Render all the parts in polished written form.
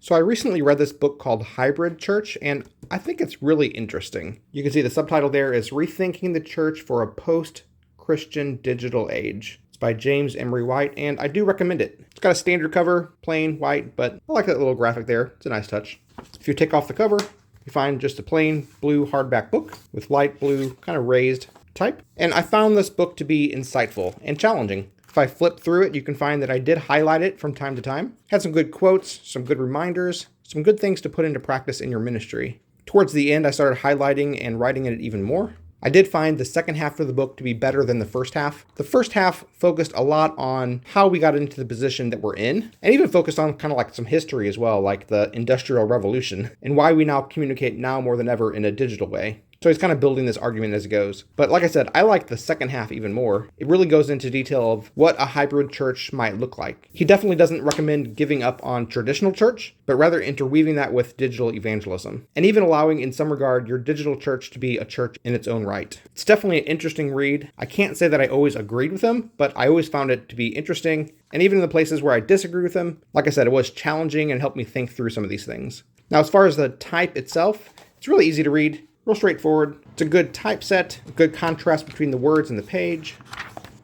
So I recently read this book called Hybrid Church, and I think it's really interesting. You can see the subtitle there is Rethinking the Church for a Post-Christian Digital Age. It's by James Emery White, and I do recommend it. It's got a standard cover, plain white, but I like that little graphic there. It's a nice touch. If you take off the cover, you find just a plain blue hardback book with light blue, kind of raised type. And I found this book to be insightful and challenging. If I flip through it, you can find that I did highlight it from time to time. Had some good quotes, some good reminders, some good things to put into practice in your ministry. Towards the end, I started highlighting and writing it even more. I did find the second half of the book to be better than the first half. The first half focused a lot on how we got into the position that we're in, and even focused on kind of like some history as well, like the Industrial Revolution, and why we now communicate now more than ever in a digital way. So he's kind of building this argument as it goes. But like I said, I like the second half even more. It really goes into detail of what a hybrid church might look like. He definitely doesn't recommend giving up on traditional church, but rather interweaving that with digital evangelism, and even allowing in some regard your digital church to be a church in its own right. It's definitely an interesting read. I can't say that I always agreed with him, but I always found it to be interesting. And even in the places where I disagree with him, like I said, it was challenging and helped me think through some of these things. Now, as far as the type itself, it's really easy to read. Real straightforward. It's a good typeset, a good contrast between the words and the page.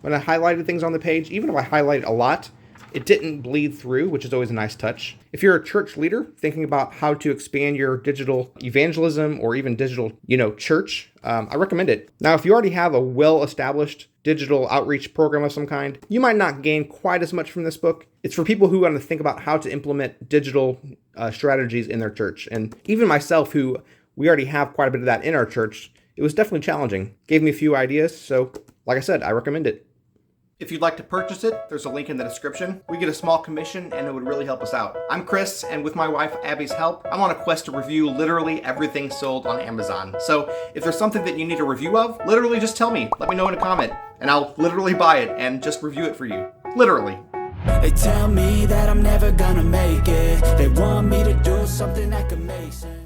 When I highlighted things on the page, even if I highlighted a lot, it didn't bleed through, which is always a nice touch. If you're a church leader thinking about how to expand your digital evangelism or even digital, church, I recommend it. Now, if you already have a well-established digital outreach program of some kind, you might not gain quite as much from this book. It's for people who want to think about how to implement digital strategies in their church. And even myself, who we already have quite a bit of that in our church, it was definitely challenging. Gave me a few ideas, so like I said, I recommend it. If you'd like to purchase it, there's a link in the description. We get a small commission and it would really help us out. I'm Chris, and with my wife Abby's help, I'm on a quest to review literally everything sold on Amazon. So if there's something that you need a review of, literally just tell me. Let me know in a comment, and I'll literally buy it and just review it for you. Literally. They tell me that I'm never gonna make it. They want me to do something that could make sense.